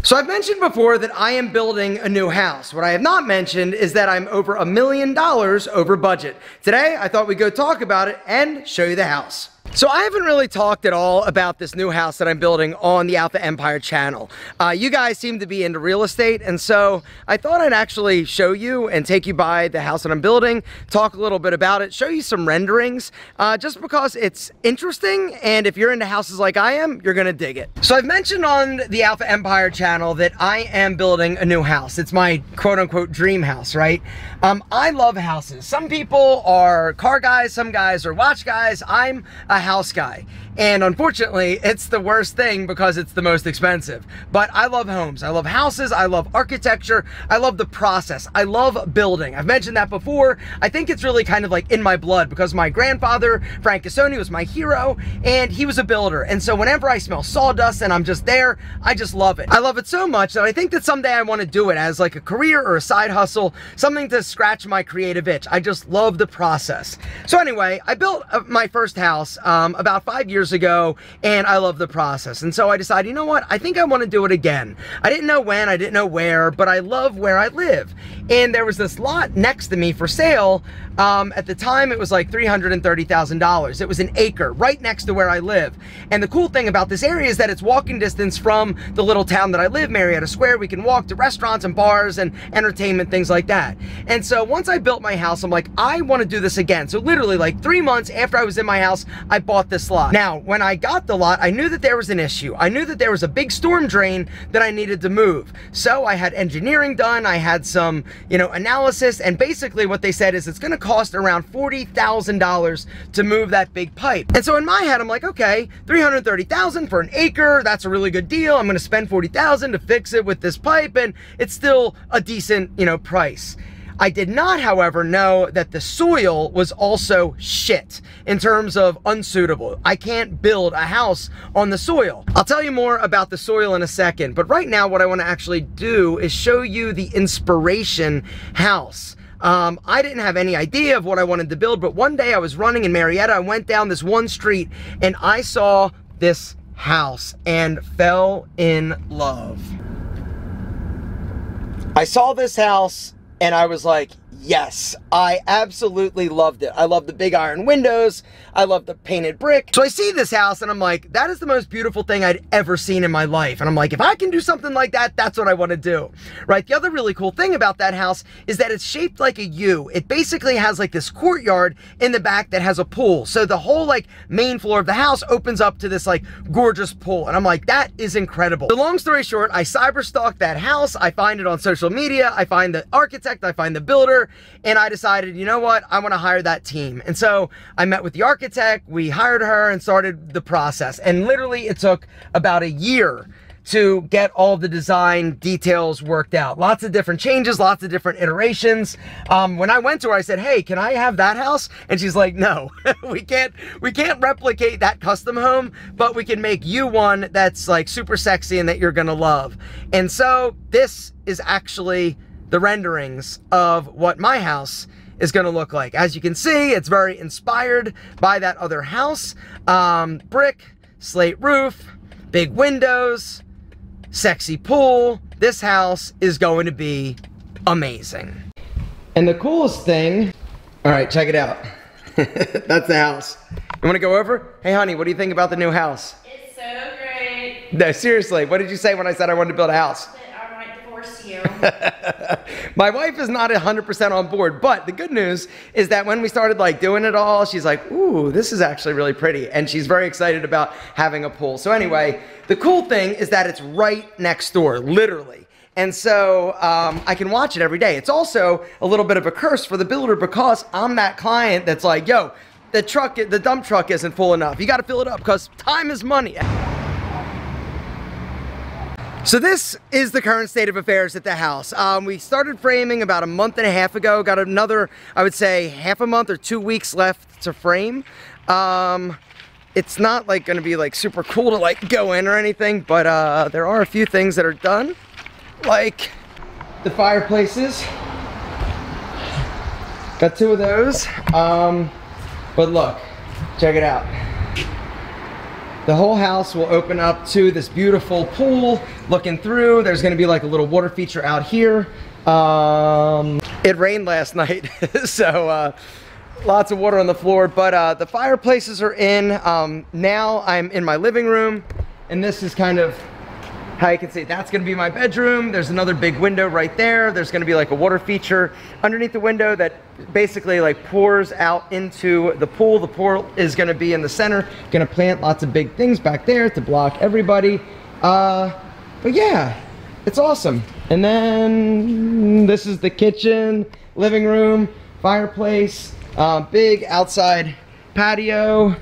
So I've mentioned before that I am building a new house. What I have not mentioned is that I'm over $1 million over budget. Today, I thought we'd go talk about it and show you the house. So I haven't really talked at all about this new house that I'm building on the Alpha Empire channel. You guys seem to be into real estate, and so I thought I'd actually show you and take you by the house that I'm building, talk a little bit about it, show you some renderings, just because it's interesting, and if you're into houses like I am, you're gonna dig it. So I've mentioned on the Alpha Empire channel that I am building a new house. It's my quote-unquote dream house, right? I love houses. Some people are car guys, some guys are watch guys. I'm a house guy. And unfortunately, it's the worst thing because it's the most expensive. But I love homes. I love houses. I love architecture. I love the process. I love building. I've mentioned that before. I think it's really kind of like in my blood because my grandfather, Frank Cassoni, was my hero, and he was a builder. And so whenever I smell sawdust and I'm just there, I just love it. I love it so much that I think that someday I want to do it as like a career or a side hustle, something to scratch my creative itch. I just love the process. So anyway, I built my first house about 5 years ago, and I love the process. And so I decided, you know what, I think I want to do it again. I didn't know when, I didn't know where, but I love where I live. And there was this lot next to me for sale. At the time, it was like $330,000. It was an acre right next to where I live. And the cool thing about this area is that it's walking distance from the little town that I live, Marietta Square. We can walk to restaurants and bars and entertainment, things like that. And so once I built my house, I'm like, I want to do this again. So literally like 3 months after I was in my house, I bought this lot. Now, when I got the lot, I knew that there was an issue. I knew that there was a big storm drain that I needed to move. So I had engineering done. I had some, analysis. And basically what they said is it's going to cost around $40,000 to move that big pipe. And so in my head, I'm like, okay, $330,000 for an acre. That's a really good deal. I'm going to spend $40,000 to fix it with this pipe. And it's still a decent, price. I did not, however, know that the soil was also shit in terms of unsuitable. I can't build a house on the soil. I'll tell you more about the soil in a second, but right now what I want to actually do is show you the inspiration house. I didn't have any idea of what I wanted to build, but one day I was running in Marietta. I went down this one street and I saw this house and fell in love. I saw this house and I was like, yes, I absolutely loved it. I love the big iron windows. I love the painted brick. So I see this house and I'm like, that is the most beautiful thing I'd ever seen in my life. And I'm like, if I can do something like that, that's what I want to do, right? The other really cool thing about that house is that it's shaped like a U. It basically has like this courtyard in the back that has a pool. So the whole like main floor of the house opens up to this like gorgeous pool. And I'm like, that is incredible. So long story short, I cyber stalked that house. I find it on social media. I find the architect, I find the builder, and I decided, you know what, I want to hire that team. And so I met with the architect, we hired her and started the process. And literally it took about a year to get all the design details worked out. Lots of different changes, lots of different iterations. When I went to her, I said, hey, can I have that house? And she's like, no, we can't replicate that custom home, but we can make you one that's like super sexy and that you're gonna love. And so this is actually the renderings of what my house is going to look like. As you can see, it's very inspired by that other house. Brick, slate roof, big windows, sexy pool. This house is going to be amazing. And the coolest thing, all right, check it out. That's the house. You want to go over? Hey honey, what do you think about the new house? It's so great. No, seriously, what did you say when I said I wanted to build a house? You. My wife is not 100% on board, but the good news is that when we started like doing it all, she's like, ooh, this is actually really pretty. And she's very excited about having a pool. So anyway, the cool thing is that it's right next door, literally. And so I can watch it every day. It's also a little bit of a curse for the builder because I'm that client that's like, yo, the dump truck isn't full enough. You got to fill it up because time is money. So this is the current state of affairs at the house. We started framing about a month and a half ago. Got another, I would say, half a month or 2 weeks left to frame. It's not like going to be like super cool to like go in or anything, but there are a few things that are done, like the fireplaces. Got 2 of those. But look, check it out. The whole house will open up to this beautiful pool looking through. There's gonna be like a little water feature out here. It rained last night, so lots of water on the floor, but the fireplaces are in. Now I'm in my living room, and this is kind of how you can see. That's gonna be my bedroom. There's another big window right there. There's gonna be like a water feature underneath the window that basically like pours out into the pool. The pool is gonna be in the center. Gonna plant lots of big things back there to block everybody. But yeah, it's awesome. And then this is the kitchen, living room, fireplace, big outside patio.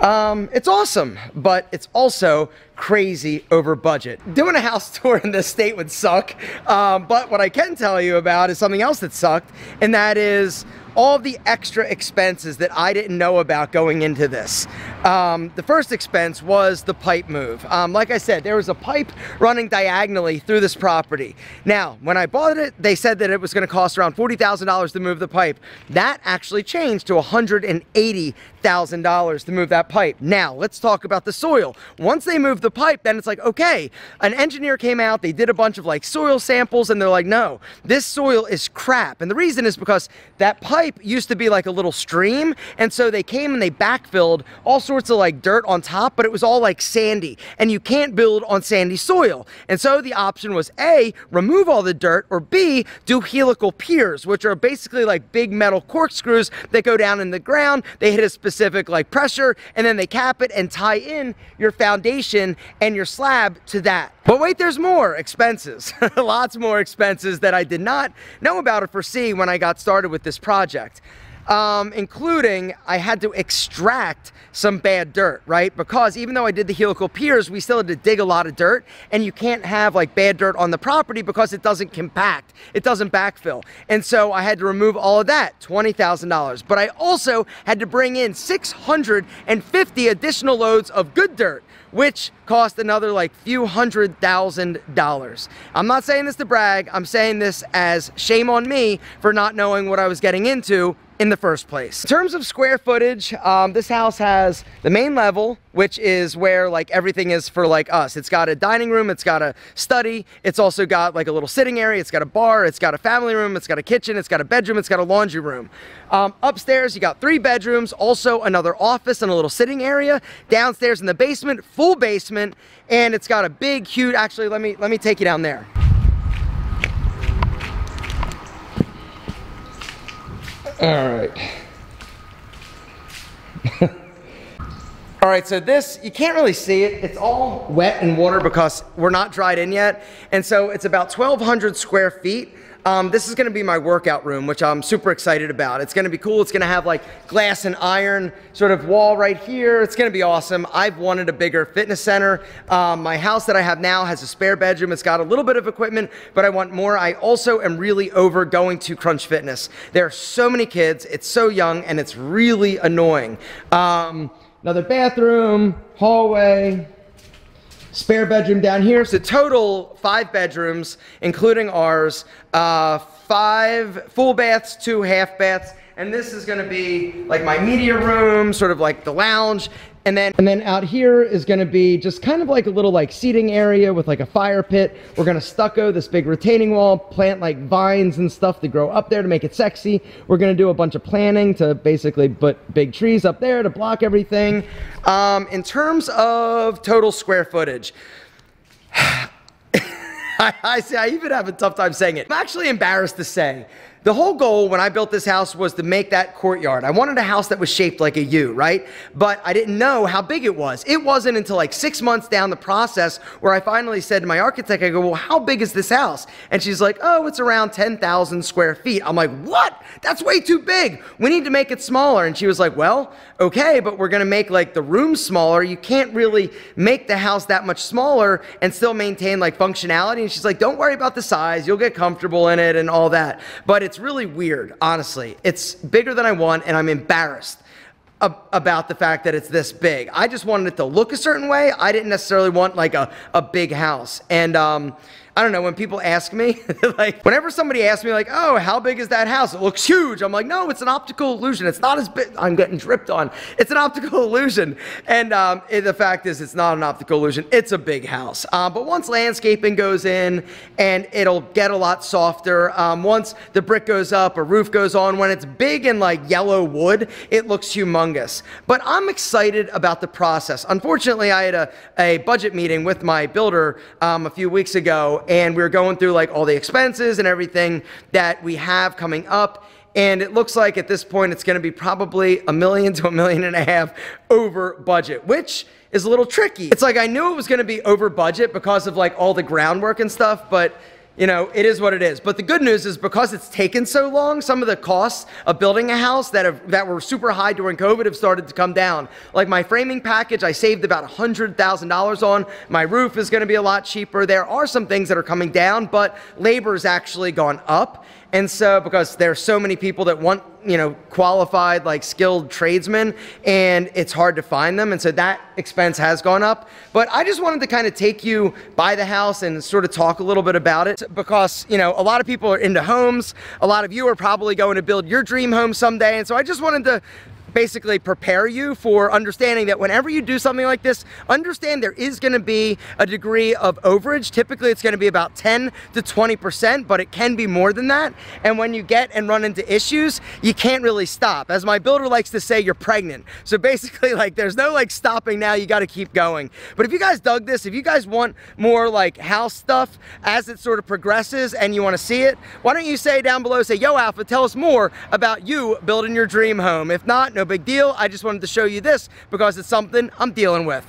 It's awesome, but it's also crazy over budget. Doing a house tour in this state would suck, but what I can tell you about is something else that sucked, and that is all the extra expenses that I didn't know about going into this. The first expense was the pipe move. Like I said, there was a pipe running diagonally through this property. Now, when I bought it, they said that it was gonna cost around $40,000 to move the pipe. That actually changed to $180,000 to move that pipe. Now, let's talk about the soil. Once they moved the pipe, then it's like, okay, an engineer came out, they did a bunch of like soil samples, and they're like, no, this soil is crap. And the reason is because that pipe used to be like a little stream, and so they came and they backfilled all sorts of like dirt on top, but it was all like sandy, and you can't build on sandy soil. And so the option was A, remove all the dirt, or B, do helical piers, which are basically like big metal corkscrews that go down in the ground. They hit a specific like pressure, and then they cap it and tie in your foundation and your slab to that. But wait, there's more expenses. Lots more expenses that I did not know about or foresee when I got started with this project. Including I had to extract some bad dirt, right? Because even though I did the helical piers, we still had to dig a lot of dirt, and you can't have like bad dirt on the property because it doesn't compact, it doesn't backfill. And so I had to remove all of that, $20,000. But I also had to bring in 650 additional loads of good dirt, which cost another like few $100,000. I'm not saying this to brag, I'm saying this as shame on me for not knowing what I was getting into in the first place. In terms of square footage, this house has the main level, which is where like everything is for like us. It's got a dining room, it's got a study, it's also got like a little sitting area, it's got a bar, it's got a family room, it's got a kitchen, it's got a bedroom, it's got a laundry room. Upstairs, you got 3 bedrooms, also another office and a little sitting area. Downstairs in the basement, full basement, and it's got a big, huge, actually, let me take you down there. All right. All right, so this, you can't really see it. It's all wet and water because we're not dried in yet. And so it's about 1,200 square feet. This is gonna be my workout room, which I'm super excited about. It's gonna be cool. It's gonna have like glass and iron sort of wall right here. It's gonna be awesome. I've wanted a bigger fitness center. My house that I have now has a spare bedroom. It's got a little bit of equipment, but I want more. I also am really over going to Crunch Fitness. There are so many kids, it's so young, and it's really annoying. Another bathroom, hallway, spare bedroom down here. So total 5 bedrooms, including ours, 5 full baths, 2 half baths, and this is gonna be like my media room, sort of like the lounge. And then out here is gonna be just kind of like a little like seating area with like a fire pit. We're gonna stucco this big retaining wall, plant like vines and stuff to grow up there to make it sexy. We're gonna do a bunch of planting to basically put big trees up there to block everything. In terms of total square footage, I even have a tough time saying it. I'm actually embarrassed to say. The whole goal when I built this house was to make that courtyard. I wanted a house that was shaped like a U, right? But I didn't know how big it was. It wasn't until like 6 months down the process where I finally said to my architect, I go, well, how big is this house? And she's like, oh, it's around 10,000 square feet. I'm like, what? That's way too big. We need to make it smaller. And she was like, well, okay, but we're gonna make like the rooms smaller. You can't really make the house that much smaller and still maintain like functionality. And she's like, don't worry about the size. You'll get comfortable in it and all that. But it's really weird, honestly. It's bigger than I want, and I'm embarrassed about the fact that it's this big. I just wanted it to look a certain way. I didn't necessarily want like a big house. And I don't know, when people ask me, like, whenever somebody asks me like, oh, how big is that house? It looks huge. I'm like, no, it's an optical illusion. It's not as big. I'm getting dripped on. It's an optical illusion. And the fact is, it's not an optical illusion. It's a big house. But once landscaping goes in, and it'll get a lot softer. Once the brick goes up, a roof goes on, when it's big and like yellow wood, it looks humongous. But I'm excited about the process. Unfortunately, I had a budget meeting with my builder a few weeks ago, and we were going through like all the expenses and everything that we have coming up. And it looks like at this point, it's going to be probably $1 million to $1.5 million over budget, which is a little tricky. It's like I knew it was going to be over budget because of like all the groundwork and stuff, but you know, it is what it is. But the good news is because it's taken so long, some of the costs of building a house that were super high during COVID have started to come down. Like my framing package, I saved about $100,000 on. My roof is going to be a lot cheaper. There are some things that are coming down, but labor's actually gone up. And so, because there are so many people that want, you know, qualified, like skilled tradesmen, and it's hard to find them. And so that expense has gone up. But I just wanted to kind of take you by the house and sort of talk a little bit about it because, you know, a lot of people are into homes. A lot of you are probably going to build your dream home someday. And so I just wanted to basically prepare you for understanding that whenever you do something like this, understand there is going to be a degree of overage. Typically, it's going to be about 10 to 20%, but it can be more than that. And when you get and run into issues, you can't really stop. As my builder likes to say, you're pregnant. So basically, like, there's no like stopping now. You got to keep going. But if you guys dug this, if you guys want more like house stuff as it sort of progresses and you want to see it, why don't you say down below, say, yo, Alpha, tell us more about you building your dream home. If not, no big deal. I just wanted to show you this because it's something I'm dealing with.